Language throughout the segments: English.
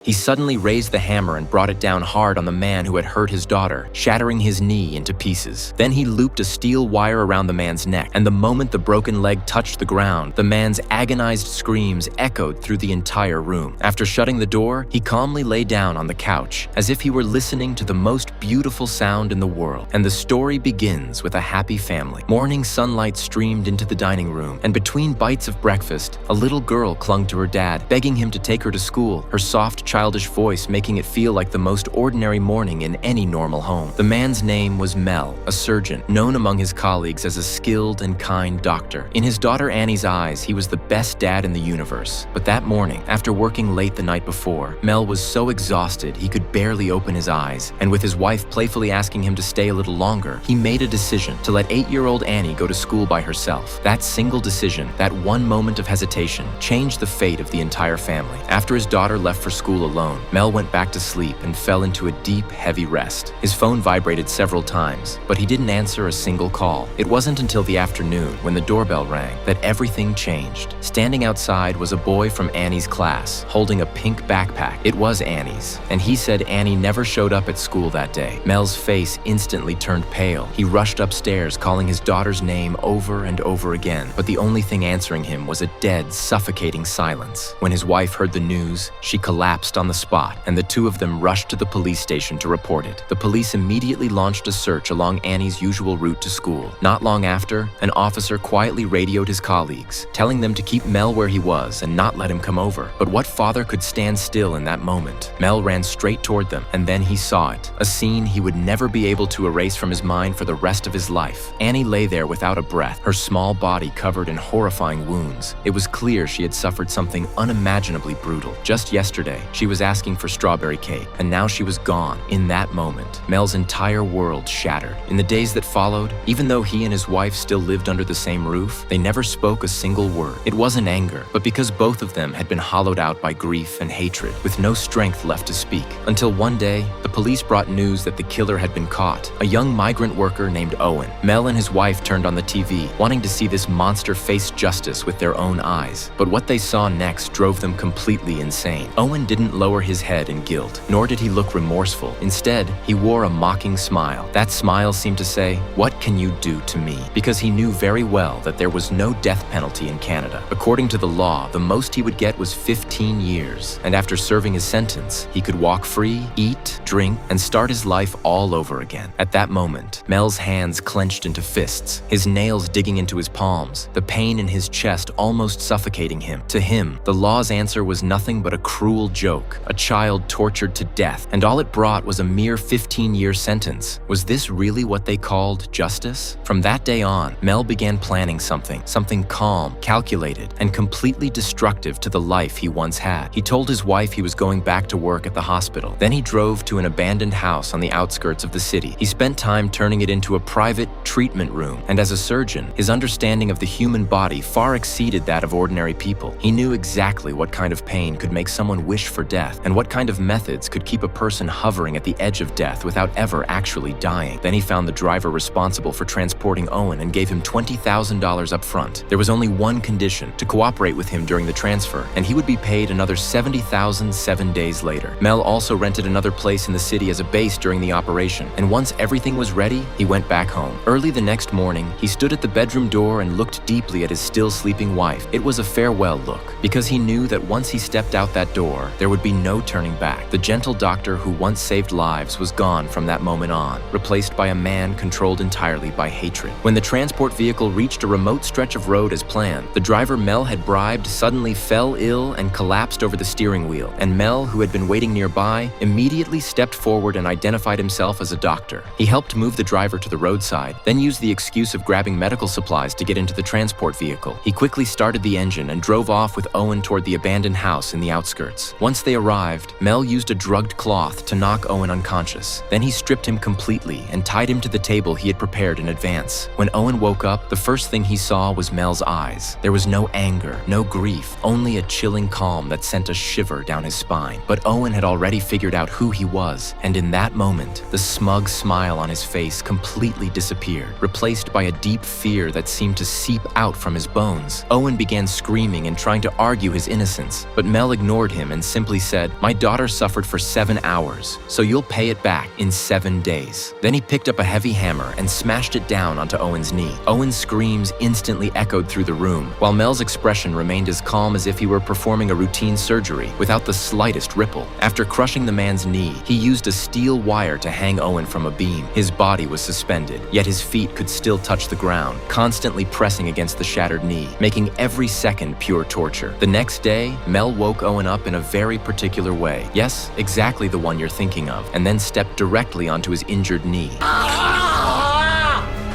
He suddenly raised the hammer and brought it down hard on the man who had hurt his daughter, shattering his knee into pieces. Then he looped a steel wire around the man's neck, and the moment the broken leg touched the ground, the man's agonized screams echoed through the entire room. After shutting the door, he calmly lay down on the couch, as if he were listening to the most beautiful sound in the world. And the story begins with a happy family. Morning sunlight streamed into the dining room, and between bites of breakfast, a little girl clung to her dad, begging him to take her to school, her soft, childish voice making it feel like the most ordinary morning in any normal home. The man's name was Mel, a surgeon, known among his colleagues as a skilled and kind doctor. In his daughter Annie's eyes, he was the best dad in the universe. But that morning, after working late the night before, Mel was so exhausted he could barely open his eyes, and with his wife playfully asking him to stay a little longer, he made a decision to let 8-year-old Annie go to school by herself. That single decision, that one moment of hesitation, changed the fate of the entire family. After his daughter left for school alone, Mel went back to sleep and fell into a deep, heavy rest. His phone vibrated several times, but he didn't answer a single call. It wasn't until the afternoon, when the doorbell rang, that everything changed. Standing outside was a boy from Annie's class, holding a pink backpack. It was Annie's, and he said Annie never showed up at school that day. Mel's face instantly turned pale. He rushed upstairs, calling his daughter's name over and over again, but the only thing answering him was a dead, suffocating silence. When his wife heard the news, she collapsed on the spot, and the two of them rushed to the police station to report it. The police immediately launched a search along Annie's usual route to school. Not long after, an officer quietly radioed his colleagues, telling them to keep Mel where he was and not let him come over. But what father could stand still in that moment? Mel ran straight toward them, and then he saw it, a scene he would never be able to erase from his mind for the rest of his life. Annie lay there without a breath, her small body covered in horrifying wounds. It was clear she had suffered something unimaginably brutal. Just yesterday, she was asking for strawberry cake, and now she was gone. In that moment, Mel's entire world shattered. In the days that followed, even though he and his wife still lived under the same roof, they never spoke a single word. It wasn't anger, but because both of them had been hollowed out by grief and hatred, with no strength left to speak. Until one day, the police brought news that the killer had been caught, a young migrant worker named Owen. Mel and his wife turned on the TV, wanting to see this monster face justice with their own eyes. But what they saw next drove them completely insane. Owen didn't lower his head in guilt, nor did he look remorseful. Instead, he wore a mocking smile. That smile seemed to say, "What can you do to me?" Because he knew very well that there was no death penalty in Canada. According to the law, the most he would get was 15 years. And after serving his sentence, he could walk free, eat, drink, and start his life all over again. At that moment, Mel's hands clenched into fists, his nails digging into his palms, the pain in his chest almost suffocating him. To him, the law's answer was nothing but a cruel joke, a child tortured to death, and all it brought was a mere 15-year sentence. Was this really what they called justice? From that day on, Mel began planning something calm, calculated, and completely destructive to the life he once had. He told his wife he was going back to work at the hospital. Then he drove to an abandoned house on the outskirts of the city. He spent time turning it into a private treatment room, and as a surgeon, his understanding of the human body far exceeded that of ordinary people. He knew exactly what kind of pain could make someone wish for death, and what kind of methods could keep a person hovering at the edge of death without ever actually dying. Then he found the driver responsible for transporting Owen and gave him $20,000 up front. There was only one condition: to cooperate with him during the transfer, and he would be paid another $70,000 7 days later. Mel also rented another place in the city as a base during the operation, and once everything was ready, he went back home. Early the next morning, he stood at the bedroom door and looked deeply at his still sleeping wife. It was a farewell look, because he knew that once he stepped out that door, there would be no turning back. The gentle doctor who once saved lives was gone from that moment on, replaced by a man controlled entirely by hatred. When the transport vehicle reached a remote stretch of road as planned, the driver Mel had bribed suddenly fell ill and collapsed over the steering wheel, and Mel, who had been waiting nearby, immediately stepped forward and identified himself as a doctor. He helped move the driver to the roadside, then used the excuse of grabbing medical supplies to get into the transport vehicle. He quickly started the engine and drove off with Owen toward the abandoned house in the outskirts. Once they arrived, Mel used a drugged cloth to knock Owen unconscious. Then he stripped him completely and tied him to the table he had prepared in advance. When Owen woke up, the first thing he saw was Mel's eyes. There was no anger, no grief, only a chilling calm that sent a shiver down his spine. But Owen had already figured out who he was, and in that moment, the smug smile on his face completely disappeared, replaced by a deep fear that seemed to seep out from his bones. Owen began screaming and trying to argue his innocence, but Mel ignored him and simply simply said, "My daughter suffered for 7 hours, so you'll pay it back in 7 days." Then he picked up a heavy hammer and smashed it down onto Owen's knee. Owen's screams instantly echoed through the room, while Mel's expression remained as calm as if he were performing a routine surgery without the slightest ripple. After crushing the man's knee, he used a steel wire to hang Owen from a beam. His body was suspended, yet his feet could still touch the ground, constantly pressing against the shattered knee, making every second pure torture. The next day, Mel woke Owen up in a very particular way. Yes, exactly the one you're thinking of, and then stepped directly onto his injured knee.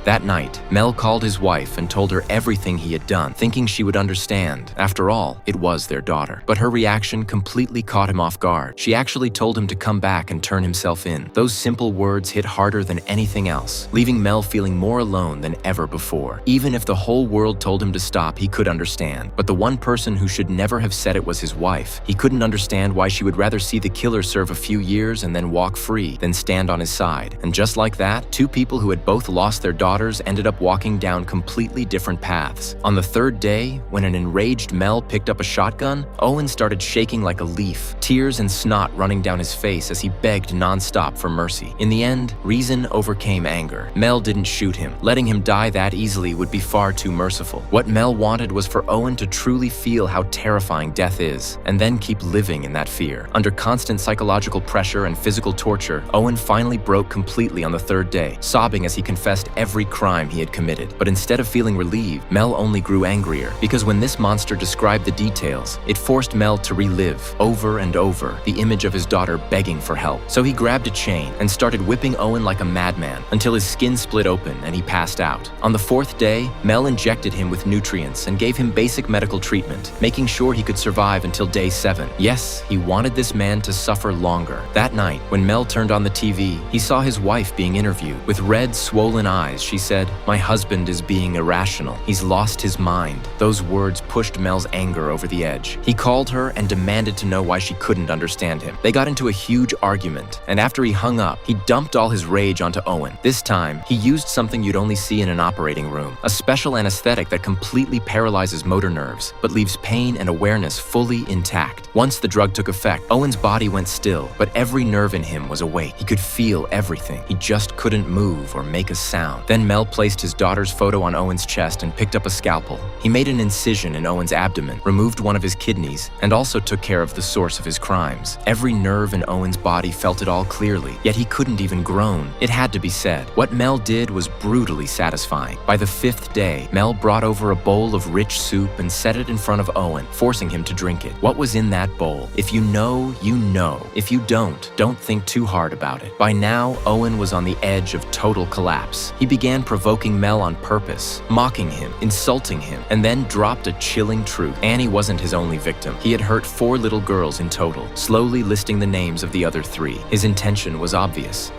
That night, Mel called his wife and told her everything he had done, thinking she would understand. After all, it was their daughter. But her reaction completely caught him off guard. She actually told him to come back and turn himself in. Those simple words hit harder than anything else, leaving Mel feeling more alone than ever before. Even if the whole world told him to stop, he could understand. But the one person who should never have said it was his wife. He couldn't understand why she would rather see the killer serve a few years and then walk free than stand on his side. And just like that, two people who had both lost their daughters ended up walking down completely different paths. On the third day, when an enraged Mel picked up a shotgun, Owen started shaking like a leaf, tears and snot running down his face as he begged nonstop for mercy. In the end, reason overcame anger. Mel didn't shoot him. Letting him die that easily would be far too merciful. What Mel wanted was for Owen to truly feel how terrifying death is, and then keep living in that fear. Under constant psychological pressure and physical torture, Owen finally broke completely on the third day, sobbing as he confessed every crime he had committed. But instead of feeling relieved, Mel only grew angrier, because when this monster described the details, it forced Mel to relive, over and over, the image of his daughter begging for help. So he grabbed a chain and started whipping Owen like a madman until his skin split open and he passed out. On the fourth day, Mel injected him with nutrients and gave him basic medical treatment, making sure he could survive until day 7. Yes, he wanted this man to suffer longer. That night, when Mel turned on the TV, he saw his wife being interviewed. With red, swollen eyes, she said, "My husband is being irrational. He's lost his mind." Those words pushed Mel's anger over the edge. He called her and demanded to know why she couldn't understand him. They got into a huge argument, and after he hung up, he dumped all his rage onto Owen. This time, he used something you'd only see in an operating room, a special anesthetic that completely paralyzes motor nerves, but leaves pain and awareness fully intact. Once the drug took effect, Owen's body went still, but every nerve in him was awake. He could feel everything. He just couldn't move or make a sound. Then Mel placed his daughter's photo on Owen's chest and picked up a scalpel. He made an incision in Owen's abdomen, removed one of his kidneys, and also took care of the source of his crimes. Every nerve in Owen's body felt it all clearly, yet he couldn't even groan. It had to be said. What Mel did was brutally satisfying. By the 5th day, Mel brought over a bowl of rich soup and set it in front of Owen, forcing him to drink it. What was in that bowl? If you know, you know. If you don't think too hard about it. By now, Owen was on the edge of total collapse. He began provoking Mel on purpose, mocking him, insulting him, and then dropped a chilling truth. Annie wasn't his only victim. He had hurt 4 little girls in total, slowly listing the names of the other 3. His intention was obvious.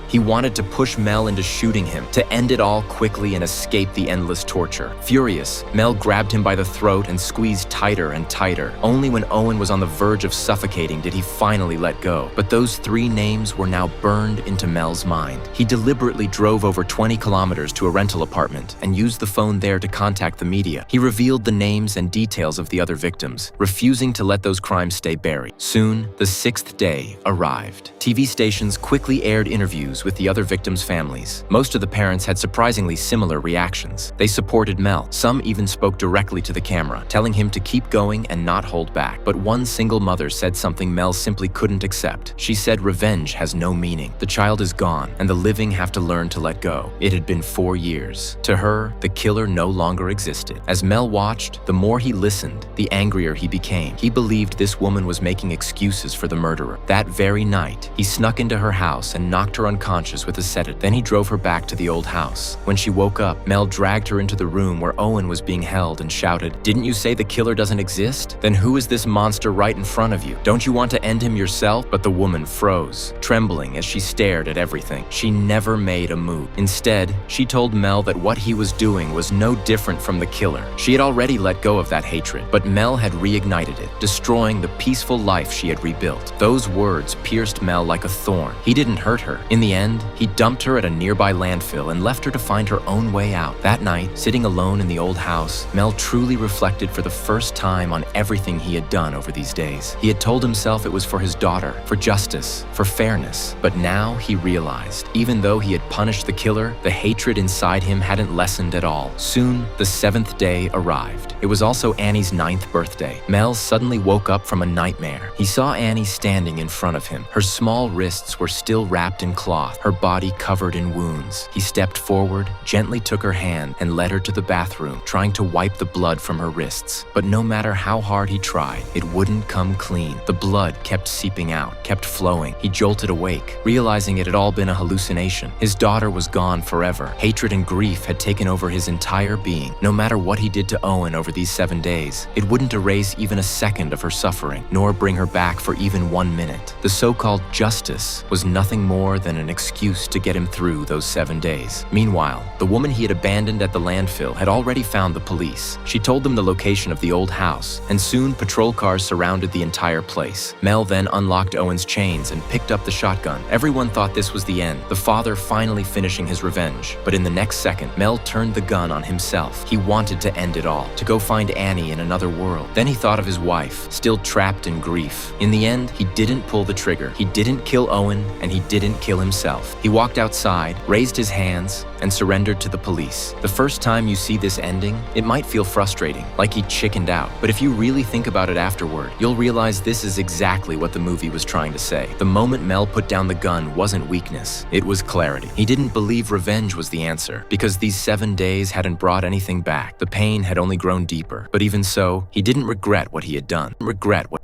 He wanted to push Mel into shooting him, to end it all quickly and escape the endless torture. Furious, Mel grabbed him by the throat and squeezed tighter and tighter. Only when Owen was on the verge of suffocating did he finally let go. But those 3 names were now burned into Mel's mind. He deliberately drove over 20 kilometers to a rental apartment and used the phone there to contact the media. He revealed the names and details of the other victims, refusing to let those crimes stay buried. Soon, the 6th day arrived. TV stations quickly aired interviews with the other victims' families. Most of the parents had surprisingly similar reactions. They supported Mel. Some even spoke directly to the camera, telling him to keep going and not hold back. But one single mother said something Mel simply couldn't accept. She said revenge has no meaning. The child is gone, and the living have to learn to let go. It had been 4 years. To her, the killer no longer existed. As Mel watched, the more he listened, the angrier he became. He believed this woman was making excuses for the murderer. That very night, he snuck into her house and knocked her unconscious with a sedative. Then he drove her back to the old house. When she woke up, Mel dragged her into the room where Owen was being held and shouted, "Didn't you say the killer doesn't exist? Then who is this monster right in front of you? Don't you want to end him yourself?" But the woman froze, trembling as she stared at everything. She never made a move. Instead, Instead, she told Mel that what he was doing was no different from the killer. She had already let go of that hatred, but Mel had reignited it, destroying the peaceful life she had rebuilt. Those words pierced Mel like a thorn. He didn't hurt her. In the end, he dumped her at a nearby landfill and left her to find her own way out. That night, sitting alone in the old house, Mel truly reflected for the first time on everything he had done over these days. He had told himself it was for his daughter, for justice, for fairness. But now he realized, even though he had punished the killer, the hatred inside him hadn't lessened at all. Soon, the 7th day arrived. It was also Annie's 9th birthday. Mel suddenly woke up from a nightmare. He saw Annie standing in front of him. Her small wrists were still wrapped in cloth, her body covered in wounds. He stepped forward, gently took her hand, and led her to the bathroom, trying to wipe the blood from her wrists. But no matter how hard he tried, it wouldn't come clean. The blood kept seeping out, kept flowing. He jolted awake, realizing it had all been a hallucination. His daughter was gone forever. Hatred and grief had taken over his entire being. No matter what he did to Owen over these 7 days, it wouldn't erase even a second of her suffering, nor bring her back for even 1 minute. The so-called justice was nothing more than an excuse to get him through those 7 days. Meanwhile, the woman he had abandoned at the landfill had already found the police. She told them the location of the old house, and soon patrol cars surrounded the entire place. Mel then unlocked Owen's chains and picked up the shotgun. Everyone thought this was the end, the father finally finishing his revenge. But in the next second, Mel turned the gun on himself. He wanted to end it all, to go find Annie in another world. Then he thought of his wife, still trapped in grief. In the end, he didn't pull the trigger. He didn't kill Owen, and he didn't kill himself. He walked outside, raised his hands, and surrendered to the police. The first time you see this ending, it might feel frustrating, like he chickened out. But if you really think about it afterward, you'll realize this is exactly what the movie was trying to say. The moment Mel put down the gun wasn't weakness, it was clarity. He didn't believe revenge was the answer, because these 7 days hadn't brought anything back. The pain had only grown deeper. But even so, he didn't regret what he had done. Regret what